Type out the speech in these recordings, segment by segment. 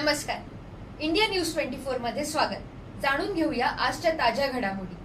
नमस्कार. India news 24 मध्ये स्वागत. जाणून घेऊया आजच्या ताज्या घडामोडी.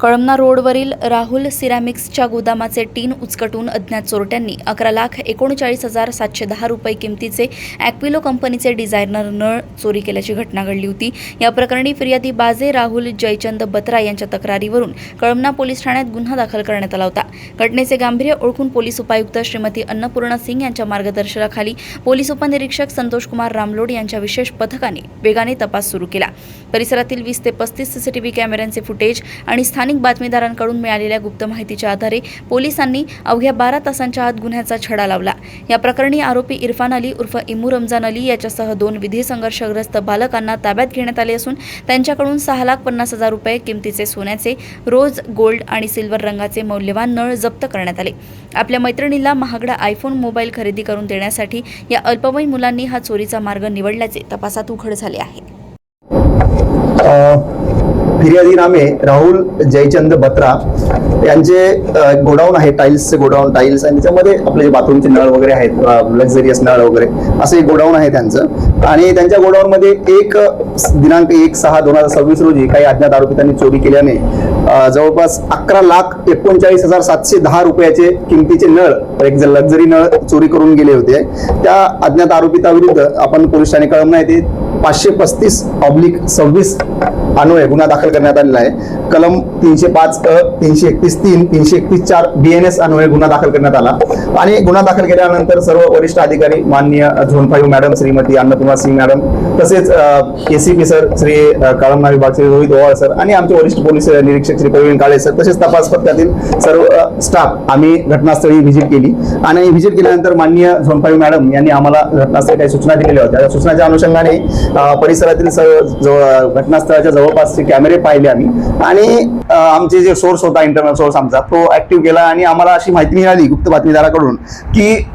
कळमना रोडवरील राहुल सिरॅमिक्सच्या गोदामाचे टीन उचकटून अज्ञात चोरट्यांनी 11,39,710 रुपये किमतीचे ॲक्विलो कंपनीचे डिझायनर नळ चोरी केल्याची घटना घडली होती. या प्रकरणी फिर्यादी बाजे राहुल जयचंद बत्रा यांच्या तक्रारीवरून कळमना पोलीस ठाण्यात गुन्हा दाखल करण्यात आला होता. घटनेचे गांभीर्य ओळखून पोलीस उपायुक्त श्रीमती अन्नपूर्णा सिंग यांच्या मार्गदर्शनाखाली पोलीस उपनिरीक्षक संतोष कुमार रामलोड यांच्या विशेष पथकाने वेगाने तपास सुरू केला. परिसरातील 20 ते 35 सीसीटीव्ही कॅमेऱ्यांचे फुटेज आणि स्थानिक बातमीदारांकडून मिळालेल्या गुप्त माहितीच्या आधारे पोलिसांनी अवघ्या 12 तासांच्या आत गुन्ह्याचा छडा लावला. या प्रकरणी आरोपी इरफान अली उर्फ इमू रमजान अली याच्यासह 2 विधी संघर्षग्रस्त बालकांना ताब्यात घेण्यात आले असून त्यांच्याकडून 6,50,000 रुपये किमतीचे सोन्याचे, रोज, गोल्ड आणि सिल्वर रंगाचे मौल्यवान नळ जप्त करण्यात आले. आपल्या मैत्रिणीला महागडा आयफोन मोबाईल खरेदी करून देण्यासाठी या अल्पवयीन मुलांनी हा चोरीचा मार्ग निवडल्याचे तपासात उघड झाले आहे. फिर्यादी नामे राहुल जयचंद बत्रा यांचे गोडाऊन आहे, टाईल्सचे गोडाऊन, टाईल्स आणि त्याच्यामध्ये आपले जे बाथरूमचे नळ वगैरे आहेत, लक्झरियस नळ वगैरे असं एक गोडाऊन आहे त्यांचं. आणि त्यांच्या गोडाऊनमध्ये दिनांक 1/6/2026 रोजी काही अज्ञात आरोपितांनी चोरी केल्याने जवळपास 11,39,710 रुपयाचे किमतीचे नळ, एक लक्झरी नळ चोरी करून गेले होते. त्या अज्ञात आरोपिताविरुद्ध आपण पोलीस ठाणे कळमना येथे 535/26 अन्वये गुन्हा दाखल करण्यात आलेला आहे. कलम 305 331 331 BNS अन्वये गुन्हा दाखल करण्यात आला. आणि गुन्हा दाखल केल्यानंतर सर्व वरिष्ठ अधिकारी माननीय zone 5 madam Shrimati Annapurna Singh madam, तसेच ACP सर श्री कळमना विभाग श्री रोहित ओवाळ सर आणि आमचे वरिष्ठ पोलीस निरीक्षक श्री प्रवीण काळे सर, तसेच तपास पथकातील सर्व स्टाफ आम्ही घटनास्थळी व्हिजिट केली. आणि व्हिजिट केल्यानंतर माननीय झोन 5 मॅडम यांनी आम्हाला घटनास्थळी काही सूचना दिलेल्या होत्या. त्या सूचनाच्या अनुषंगाने परिसरातील घटनास्थळाच्या जवळपासचे कॅमेरे पाहिले आम्ही आणि आमचे जे सोर्स होता, इंटरनल सोर्स आमचा, तो ऍक्टिव्ह केला. आणि आम्हाला अशी माहिती मिळाली गुप्त बातमीदाराकडून की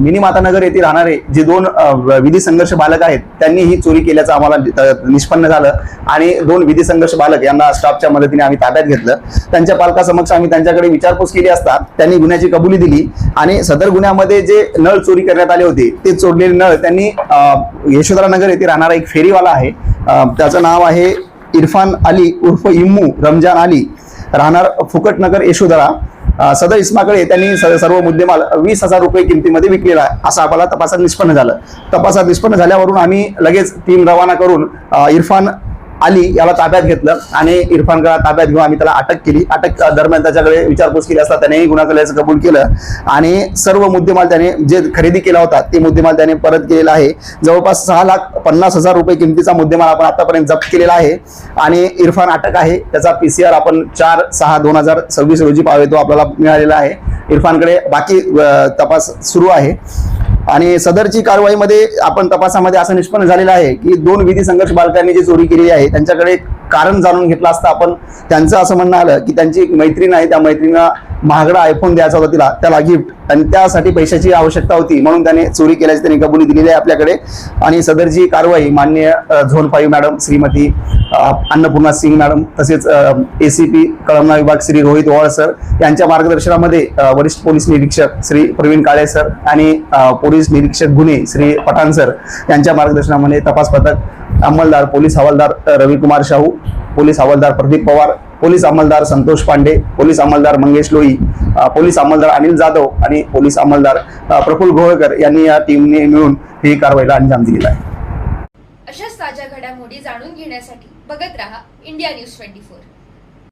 मिनी मातानगर येथे राहणारे जे 2 विधी संघर्ष बालक आहेत त्यांनी ही चोरी केल्याचं आम्हाला निष्पन्न झालं. आणि 2 विधी संघर्ष बालक यांना स्टाफच्या मदतीने आम्ही ताब्यात घेतलं. त्यांच्या पालकासमक्ष आम्ही त्यांच्याकडे विचारपूस केली असता त्यांनी गुन्ह्याची कबुली दिली. आणि सदर गुन्ह्यामध्ये जे नळ चोरी करण्यात आले होते ते चोरलेले नळ त्यांनी यशोधरा नगर येथे राहणारा एक फेरीवाला आहे, त्याचं नाव आहे इरफान अली उर्फ इम्मू रमजान अली, राहणार फुकटनगर यशोधरा, सदर इसमाकडे त्यांनी सर्व मुद्देमाल 20,000 रुपये किमतीमध्ये विकलेला आहे असं आम्हाला तपासात निष्पन्न झालं. तपासात निष्पन्न झाल्यावरून आम्ही लगेच टीम रवाना करून इरफान अली याला ताब्यात घेतलं. आणि इरफानला ताब्यात घेऊन आम्ही त्याला अटक केली. अटक दरम्यान त्याच्याकडे विचारपूस केली असता त्यानेही गुन्हा केल्याचं कबूल केलं. आणि सर्व मुद्देमाल त्याने जे खरेदी केला होता ते मुद्देमाल त्याने परत केलेला आहे. जवळपास 6,50,000 रुपये किमतीचा मुद्देमाल आपण आतापर्यंत जप्त केलेला आहे. आणि इरफान अटक आहे, त्याचा PCR आपण 4/6/2026 रोजी तो आपल्याला मिळालेला आहे. इरफानकडे बाकी तपास सुरू आहे. आणि सदरची कारवाईमध्ये आपण तपासामध्ये असं निष्पन्न झालेलं आहे की 2 विधी संघर्ष बालकांनी जी चोरी केलेली आहे त्यांच्याकडे कारण जाणून घेतलं असता आपण त्यांचं असं म्हणणं आलं की त्यांची एक मैत्रीण आहे, त्या मैत्रिणीला महागडा आयफोन द्यायचा होता तिला, त्याला गिफ्ट, आणि त्यासाठी पैशाची आवश्यकता होती म्हणून त्याने चोरी केल्याची त्यांनी कबुली दिलेली आहे आपल्याकडे. आणि सदरची कारवाई माननीय zone 5 madam Shrimati Annapurna Singh madam, तसेच ACP कळमना विभाग श्री रोहित ओवाळ सर यांच्या मार्गदर्शनामध्ये वरिष्ठ पोलीस निरीक्षक श्री प्रवीण काळे सर आणि पोलीस निरीक्षक गुन्हे श्री पठाण सर यांच्या मार्गदर्शनामध्ये तपास पथक, अंमलदार पोलीस हवालदार रविकुमार शाहू, पोलीस हवालदार प्रदीप पवार, पोलीस अंमलदार संतोष पांडे, पोलीस अंमलदार मंगेश लोई, पोलीस अंमलदार अनिल जाधव आणि पोलीस अंमलदार प्रफुल्ल गोळकर यांनी या टीमने मिळून ही कारवाईला अंजाम दिलेला आहे. अशाच ताज्या घडामोडी जाणून घेण्यासाठी बघत रहा इंडिया न्यूज 24.